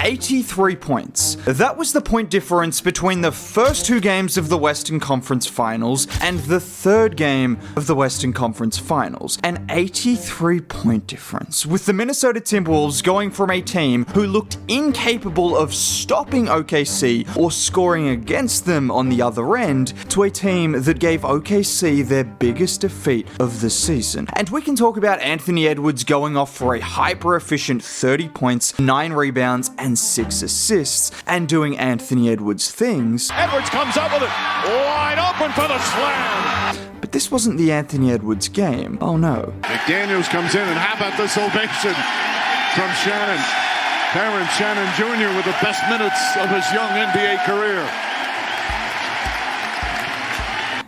83 points. That was the point difference between the first two games of the Western Conference Finals and the third game of the Western Conference Finals. An 83-point difference, with the Minnesota Timberwolves going from a team who looked incapable of stopping OKC or scoring against them on the other end to a team that gave OKC their biggest defeat of the season. And we can talk about Anthony Edwards going off for a hyper-efficient 30 points, 9 rebounds, and 6 assists, and doing Anthony Edwards things. Edwards comes up with it, wide open for the slam. But this wasn't the Anthony Edwards game. Oh no. McDaniels comes in, and how about this ovation from Shannon? Terrance Shannon Jr. with the best minutes of his young NBA career.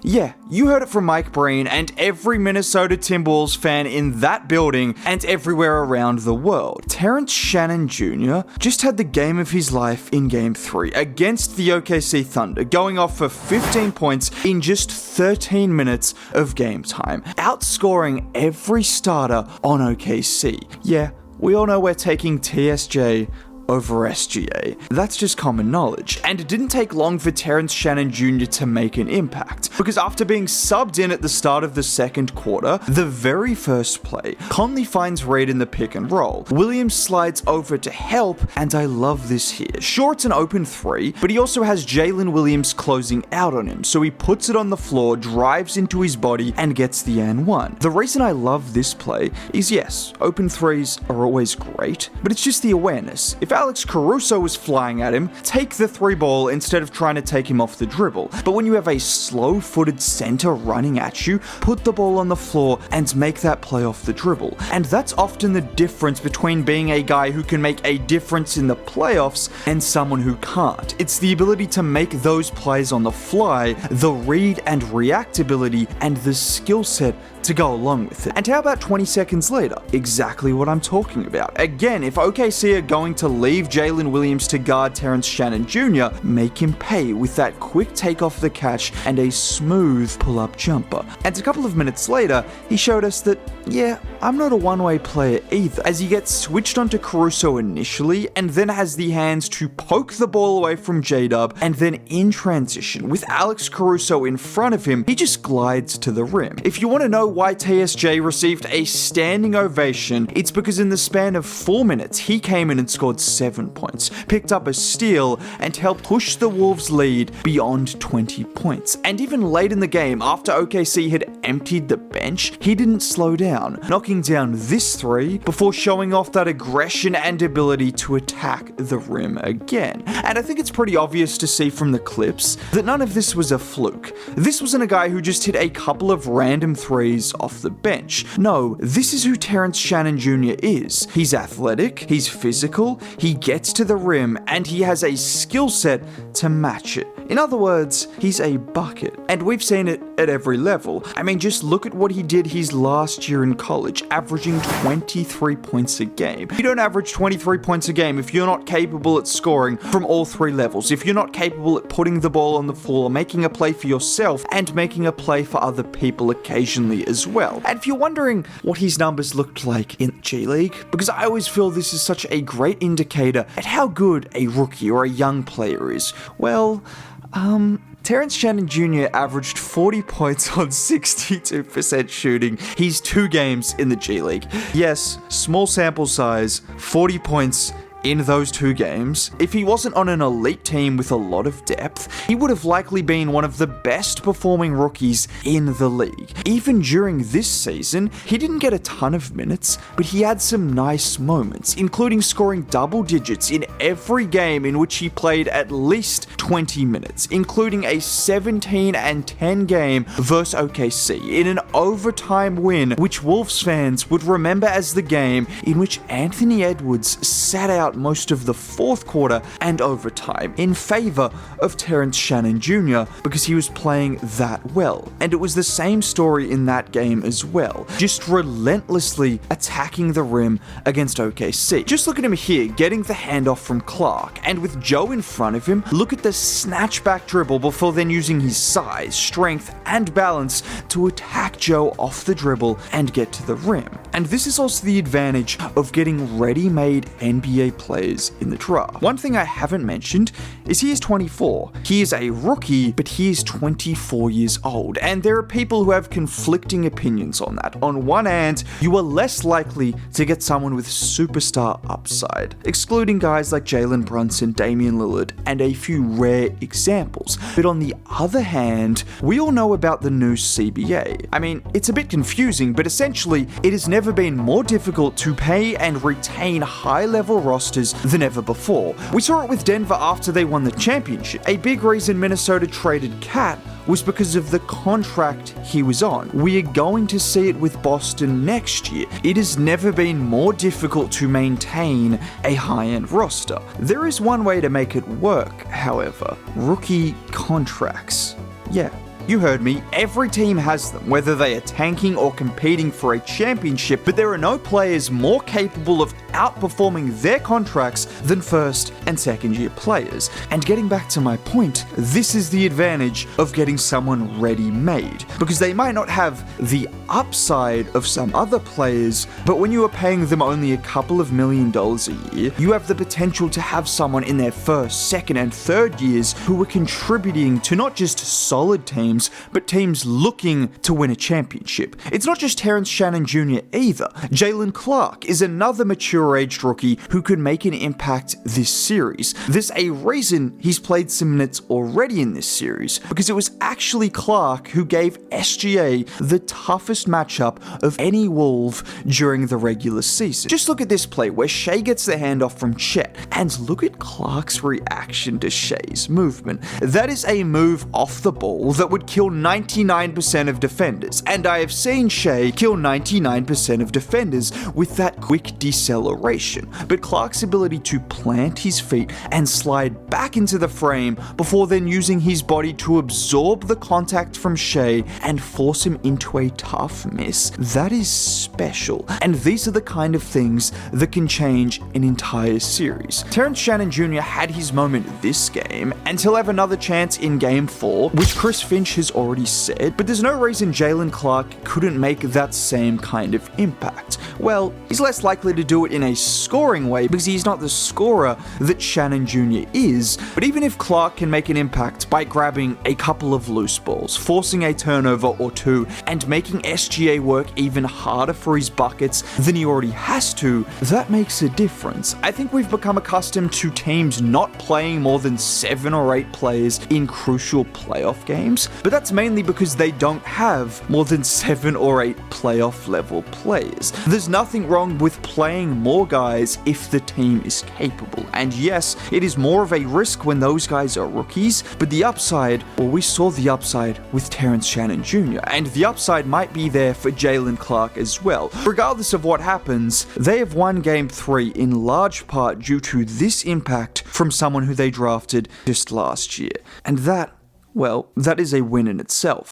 Yeah, you heard it from Mike Breen and every Minnesota Timberwolves fan in that building and everywhere around the world. Terrance Shannon Jr. just had the game of his life in Game 3 against the OKC Thunder, going off for 15 points in just 13 minutes of game time, outscoring every starter on OKC. Yeah, we all know we're taking TSJ over SGA. That's just common knowledge. And it didn't take long for Terrance Shannon Jr. to make an impact, because after being subbed in at the start of the second quarter, the very first play, Conley finds Reed in the pick and roll. Williams slides over to help, and I love this here. Sure, it's an open 3, but he also has Jalen Williams closing out on him, so he puts it on the floor, drives into his body, and gets the and 1. The reason I love this play is, yes, open 3s are always great, but it's just the awareness. If Alex Caruso was flying at him, take the 3 ball instead of trying to take him off the dribble. But when you have a slow-footed center running at you, put the ball on the floor and make that play off the dribble. And that's often the difference between being a guy who can make a difference in the playoffs and someone who can't. It's the ability to make those plays on the fly, the read and react ability, and the skill set to go along with it. And how about 20 seconds later? Exactly what I'm talking about. Again, if OKC are going to leave Jalen Williams to guard Terrance Shannon Jr., make him pay with that quick take off the catch and a smooth pull-up jumper. And a couple of minutes later, he showed us that, yeah, I'm not a one-way player either, as he gets switched onto Caruso initially and then has the hands to poke the ball away from J-Dub, and then in transition, with Alex Caruso in front of him, he just glides to the rim. If you want to know why TSJ received a standing ovation, it's because in the span of 4 minutes, he came in and scored 7 points, picked up a steal, and helped push the Wolves' lead beyond 20 points. And even late in the game, after OKC had emptied the bench, he didn't slow down, knocking down this 3 before showing off that aggression and ability to attack the rim again. And I think it's pretty obvious to see from the clips that none of this was a fluke. This wasn't a guy who just hit a couple of random 3s off the bench. No, this is who Terrance Shannon Jr. is. He's athletic, he's physical, he gets to the rim, and he has a skill set to match it. In other words, he's a bucket. And we've seen it at every level. I mean, just look at what he did his last year in college, averaging 23 points a game. You don't average 23 points a game if you're not capable at scoring from all 3 levels, if you're not capable at putting the ball on the floor, making a play for yourself, and making a play for other people occasionally as well. And if you're wondering what his numbers looked like in G League, because I always feel this is such a great indicator at how good a rookie or a young player is, well, Terrance Shannon Jr. averaged 40 points on 62% shooting his 2 games in the G League. Yes, small sample size, 40 points in those 2 games. If he wasn't on an elite team with a lot of depth, he would have likely been one of the best performing rookies in the league. Even during this season, he didn't get a ton of minutes, but he had some nice moments, including scoring double digits in every game in which he played at least 20 minutes, including a 17-10 game versus OKC in an overtime win, which Wolves fans would remember as the game in which Anthony Edwards sat out most of the fourth quarter and overtime in favor of Terrance Shannon Jr. because he was playing that well. And it was the same story in that game as well, just relentlessly attacking the rim against OKC. Just look at him here, getting the handoff from Clark, and with Joe in front of him, look at the snatchback dribble before then using his size, strength, and balance to attack Joe off the dribble and get to the rim. And this is also the advantage of getting ready-made NBA players in the draft. One thing I haven't mentioned is he is 24. He is a rookie, but he is 24 years old, and there are people who have conflicting opinions on that. On one hand, you are less likely to get someone with superstar upside, excluding guys like Jalen Brunson, Damian Lillard, and a few rare examples. But on the other hand, we all know about the new CBA. I mean, it's a bit confusing, but essentially, it has never been more difficult to pay and retain high-level rosters than ever before. We saw it with Denver after they won the championship. A big reason Minnesota traded Cat was because of the contract he was on. We are going to see it with Boston next year. It has never been more difficult to maintain a high-end roster. There is one way to make it work, however. Rookie contracts. Yeah. You heard me, every team has them, whether they are tanking or competing for a championship, but there are no players more capable of outperforming their contracts than first and second year players. And getting back to my point, this is the advantage of getting someone ready-made, because they might not have the upside of some other players, but when you are paying them only a couple of $1 million a year, you have the potential to have someone in their first, second, and third years who are contributing to not just solid teams, but teams looking to win a championship. It's not just Terrance Shannon Jr. either. Jalen Clark is another mature-aged rookie who could make an impact this series. There's a reason he's played some minutes already in this series, because it was actually Clark who gave SGA the toughest matchup of any Wolf during the regular season. Just look at this play where Shai gets the handoff from Chet, and look at Clark's reaction to Shai's movement. That is a move off the ball that would kill 99% of defenders, and I have seen Shai kill 99% of defenders with that quick deceleration. But Clark's ability to plant his feet and slide back into the frame before then using his body to absorb the contact from Shai and force him into a tough miss, that is special. And these are the kind of things that can change an entire series. Terrance Shannon Jr. had his moment this game, and he'll have another chance in Game 4, which Chris Finch has already said, but there's no reason Jalen Clark couldn't make that same kind of impact. Well, he's less likely to do it in a scoring way because he's not the scorer that Shannon Jr. is, but even if Clark can make an impact by grabbing a couple of loose balls, forcing a turnover or two, and making SGA work even harder for his buckets than he already has to, that makes a difference. I think we've become accustomed to teams not playing more than 7 or 8 players in crucial playoff games, but that's mainly because they don't have more than 7 or 8 playoff level players. There's nothing wrong with playing more guys if the team is capable, and yes, it is more of a risk when those guys are rookies, but the upside, well, we saw the upside with Terrance Shannon Jr., and the upside might be there for Jalen Clark as well. Regardless of what happens, they have won Game 3 in large part due to this impact from someone who they drafted just last year, and that, well, that is a win in itself.